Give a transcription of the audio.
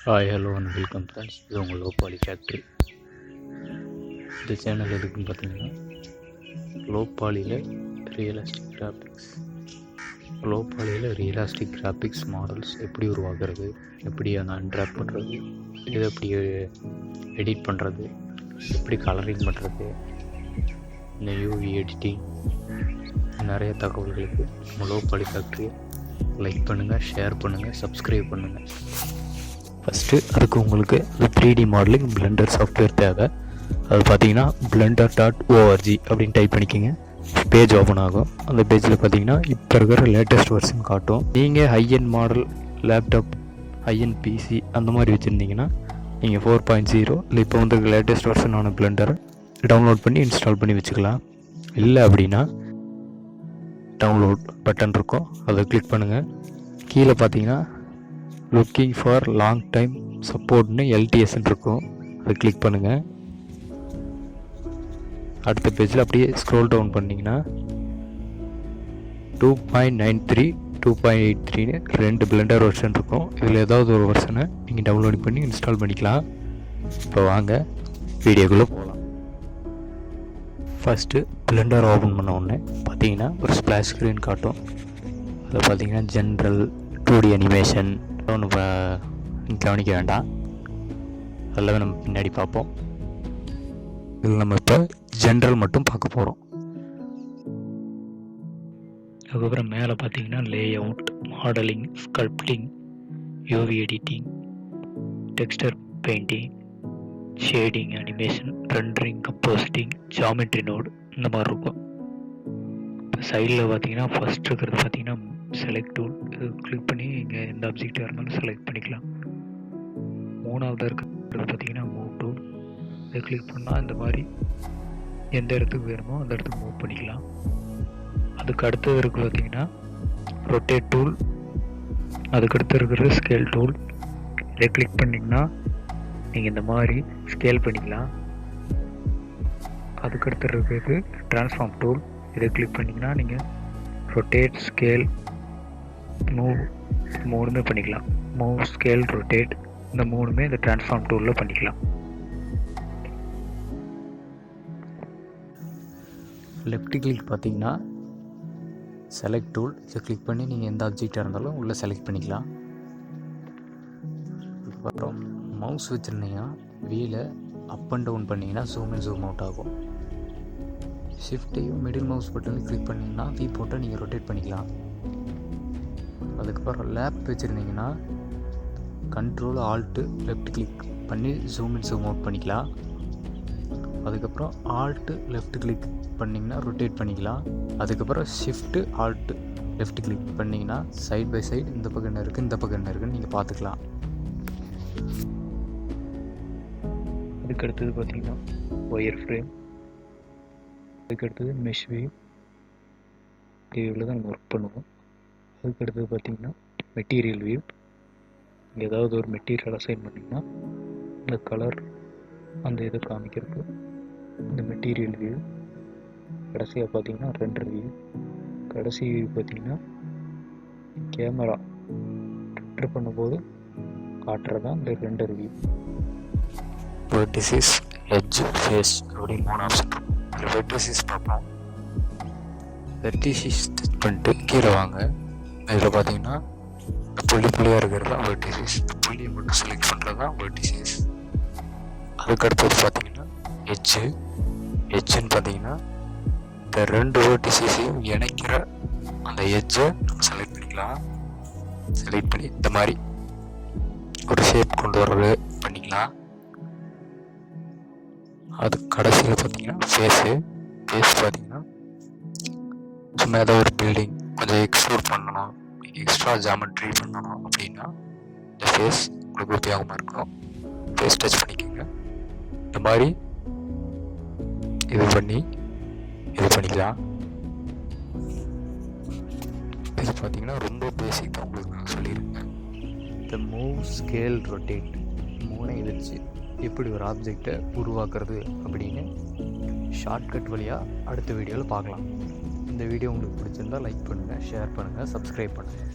Hi hello and welcome friends. இது உங்கள் லோபாலி factory. இந்த சேனல் எதுக்குன்னு பார்த்தீங்கன்னா, லோபாலியில் ரியலிஸ்டிக் கிராஃபிக்ஸ் மாடல்ஸ் எப்படி உருவாக்குறது, எப்படி அதை அன்ட்ராப் பண்ணுறது, இதை எப்படி எடிட் பண்ணுறது, எப்படி கலரிங் பண்ணுறது, இந்த யூவி எடிட்டிங், நிறைய தகவல்களுக்கு நம்ம லோபாலி ஃபேக்ட்ரியை லைக் பண்ணுங்கள், ஷேர் பண்ணுங்கள், சப்ஸ்கிரைப் பண்ணுங்கள். ஃபஸ்ட்டு அதுக்கு உங்களுக்கு இந்த 3D மாடலிங் பிளெண்டர் சாஃப்ட்வேர் தேவை. அது பார்த்தீங்கன்னா blender.org அப்படின்னு டைப் பண்ணிக்கோங்க. பேஜ் ஓப்பன் ஆகும். அந்த பேஜில் பார்த்தீங்கன்னா இப்போ இருக்கிற லேட்டஸ்ட் வெர்ஷன் காட்டும். நீங்கள் high end model laptop, high end PC அந்த மாதிரி வச்சுருந்தீங்கன்னா நீங்கள் 4.0 இல்லை இப்போ வந்து லேட்டஸ்ட் வெர்ஷனான பிளெண்டரை டவுன்லோட் பண்ணி இன்ஸ்டால் பண்ணி வச்சுக்கலாம். இல்லை அப்படின்னா டவுன்லோட் பட்டன் இருக்கும், அதை கிளிக் பண்ணுங்கள். கீழே பார்த்தீங்கன்னா லுக்கிங் ஃபார் லாங் டைம் சப்போர்ட்னு LTSன்னு இருக்கும், அதை கிளிக் பண்ணுங்கள். அடுத்த பேஜில் அப்படியே ஸ்க்ரோல் டவுன் பண்ணிங்கன்னா 2.93 2.83ன்னு 2 பிளெண்டர் வெர்ஷன் இருக்கும். இதில் ஏதாவது ஒரு வெர்ஷனை நீங்கள் டவுன்லோட் பண்ணி இன்ஸ்டால் பண்ணிக்கலாம். இப்போ வாங்க வீடியோக்குள்ளே போகலாம். ஃபஸ்ட்டு பிளெண்டர் ஓப்பன் பண்ண உடனே பார்த்தீங்கன்னா ஒரு ஸ்ப்ளாஷ் ஸ்க்ரீன் காட்டும். அதில் பார்த்தீங்கன்னா ஜென்ரல் 2D அனிமேஷன் ஒன்று கவனிக்க வேண்டாம், அதெல்லாம் நம்ம பின்னாடி பார்ப்போம். இதில் நம்ம இப்போ ஜென்ரல் மட்டும் பார்க்க போகிறோம். அதுக்கப்புறம் மேலே பார்த்தீங்கன்னா lay out, modelling, sculpting, UV editing, Dexter painting, shading, animation, rendering, compositing, geometry node இந்த மாதிரி இருக்கும். இப்போ சைடில் பார்த்தீங்கன்னா ஃபஸ்ட் இருக்கிறது பார்த்தீங்கன்னா செலக்ட் டூல், இது கிளிக் பண்ணி இங்கே எந்த ஆப்ஜெக்டாக இருந்தாலும் செலக்ட் பண்ணிக்கலாம். மூணாவது இருக்கிறது பார்த்தீங்கன்னா மூவ் டூல், இதை கிளிக் பண்ணால் இந்த மாதிரி எந்த இடத்துக்கு வேணுமோ அந்த இடத்துக்கு மூவ் பண்ணிக்கலாம். அதுக்கு அடுத்தது இருக்குது பார்த்தீங்கன்னா ரொட்டேட் டூல், அதுக்கடுத்து இருக்கிறது ஸ்கேல் டூல், இதை கிளிக் பண்ணிங்கன்னா நீங்கள் இந்த மாதிரி ஸ்கேல் பண்ணிக்கலாம். அதுக்கடுத்து இருக்கிறது ட்ரான்ஸ்ஃபார்ம் டூல், இதை கிளிக் பண்ணிங்கன்னா நீங்கள் ரொட்டேட், ஸ்கேல், மூவ் மூணுமே பண்ணிக்கலாம். மூவ், ஸ்கேல், ரொட்டேட் இந்த மூணுமே இந்த ட்ரான்ஸ்ஃபார்ம் டூலில் பண்ணிக்கலாம். லெஃப்ட் கிளிக் பார்த்தீங்கன்னா செலக்ட் டூல், இதை கிளிக் பண்ணி நீங்கள் எந்த ஆப்ஜெக்டாக இருந்தாலும் உள்ளே செலக்ட் பண்ணிக்கலாம். அப்புறம் மவுஸ் வச்சுருந்தீங்கன்னா வீலை அப் அண்ட் டவுன் பண்ணிங்கன்னா ஜூம் இன் ஜூம் அவுட் ஆகும். ஷிஃப்ட்டையும் மிடில் மவுஸ் பட்டனையும் கிளிக் பண்ணிங்கன்னா வீ போட்டு நீங்கள் ரொட்டேட் பண்ணிக்கலாம். அதுக்கப்புறம் லேப் வச்சுருந்தீங்கன்னா கண்ட்ரோல் ஆல்ட்டு லெஃப்ட் கிளிக் பண்ணி ஜூம் இன் ஜூம் அவுட் பண்ணிக்கலாம். அதுக்கப்புறம் ஆல்ட்டு லெஃப்ட் கிளிக் பண்ணிங்கன்னா ரொட்டேட் பண்ணிக்கலாம். அதுக்கப்புறம் ஷிஃப்ட்டு ஆல்ட்டு லெஃப்ட் கிளிக் பண்ணிங்கன்னா சைட் பை சைடு இந்த பக்கம் என்ன இருக்குது இந்த பக்கம் என்ன இருக்குதுன்னு நீங்கள் பார்த்துக்கலாம். அதுக்கடுத்தது பார்த்திங்கன்னா ஒயர் ஃப்ரேம், அதுக்கடுத்தது மெஷ் வியூ, இதில் தான் நம்ம ஒர்க் பண்ணுவோம். அதுக்கடுத்தது பார்த்திங்கன்னா மெட்டீரியல் வியூ, ஏதாவது ஒரு மெட்டீரியல் அசைன் பண்ணிங்கன்னா இந்த கலர் அந்த இதை காமிக்கிறதுக்கு இந்த மெட்டீரியல் வியூ. கடைசியாக பார்த்திங்கன்னா ரெண்டர் வியூ, கடைசி வியூ பார்த்திங்கன்னா கேமரா ரெண்டர் பண்ணும்போது காட்டுறதான் இந்த render view. Vertices, edge, face அப்படின்னு 3 ஆப்ஷன். இதில் வெர்டிசஸ் பார்ப்போம். வெர்டிசஸ் செட் பண்ணிட்டு கீழே வாங்க. இதில் பார்த்தீங்கன்னா புள்ளி புள்ளியாக இருக்கிறது தான் வெர்டிசஸ், புள்ளியை மட்டும் செலக்ட் பண்ணுறது தான் வெர்டிசஸ். அதுக்கடுத்தது பார்த்தீங்கன்னா எட்ஜுன்னு பார்த்தீங்கன்னா இந்த 2 வெர்டிசஸையும் இணைக்கிற அந்த எட்ஜை நம்ம செலக்ட் பண்ணிக்கலாம். செலக்ட் பண்ணி இந்த மாதிரி ஒரு ஷேப் கொண்டு வர்றது பண்ணிக்கலாம். அது கடைசியில் பார்த்தீங்கன்னா ஃபேஸ் பார்த்தீங்கன்னா சும்மா ஏதோ ஒரு பில்டிங் கொஞ்சம் எக்ஸ்ப்ளோர் பண்ணணும், எக்ஸ்ட்ரா ஜாமெட்ரி பண்ணணும் அப்படின்னா இந்த ஃபேஸ் உங்களுக்கு உபயோகமாக இருக்கும். ஃபேஸ் டச் பண்ணிக்கோங்க. இந்த மாதிரி இது பண்ணிக்கலாம். இது பார்த்தீங்கன்னா ரொம்ப பேசிக் தான் உங்களுக்கு நான் சொல்லியிருக்கேன். இந்த மூவ், ஸ்கேல், ரொட்டேட் மூணையும் வச்சு எப்படி ஒரு ஆப்ஜெக்டை உருவாக்குறது அப்படின்னு ஷார்ட்கட் வழியாக அடுத்த வீடியோவில் பார்க்கலாம். இந்த வீடியோ உங்களுக்கு பிடிச்சிருந்தால் லைக் பண்ணுங்கள், ஷேர் பண்ணுங்கள், சப்ஸ்கிரைப் பண்ணுங்கள்.